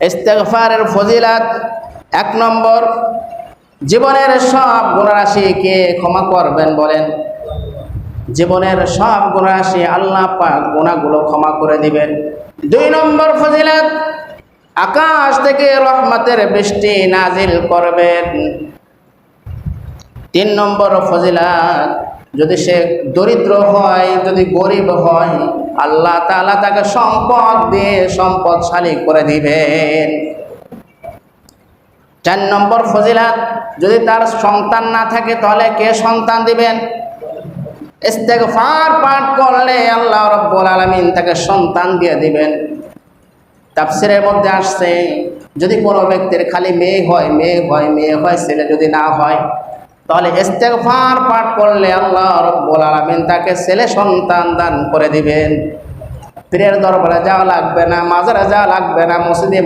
ইস্তেগফারের ফজিলত 1 নম্বর, জীবনের সব গুনাহরাশিকে ক্ষমা করবেন বলেন। জীবনের সব গুনাহরাশি আল্লাহ পাক গুনাহগুলো ক্ষমা করে দিবেন। 2 নম্বর ফজিলত, আকাশ থেকে রহমতের বৃষ্টি নাজিল করবেন। 3 নম্বর ফজিলত, যদি সে দরিদ্র হয়, যদি গরিব হয়, আল্লাহ তাআলা তাকে সম্পদ দিয়ে সম্পদশালী করে দিবেন। 4 নম্বর ফজিলত, যদি তার সন্তান না থাকে তাহলে কে সন্তান দিবেন? ইস্তেগফার পাঠ করলে আল্লাহ রাব্বুল আলামিন তাকে সন্তান দিয়ে দিবেন। তাফসীরের মধ্যে আসছে, যদি কোনো ব্যক্তির খালি মেয়ে হয়, ছেলে যদি না হয়, তাহলে ইস্তেগফার পাঠ করলে আল্লাহ রাব্বুল আলামিন তাকে ছেলে সন্তান দান করে দিবেন। পীরের দরবারে যাওয়া লাগবে না, মাজারে যাওয়া লাগবে না, মসজিদে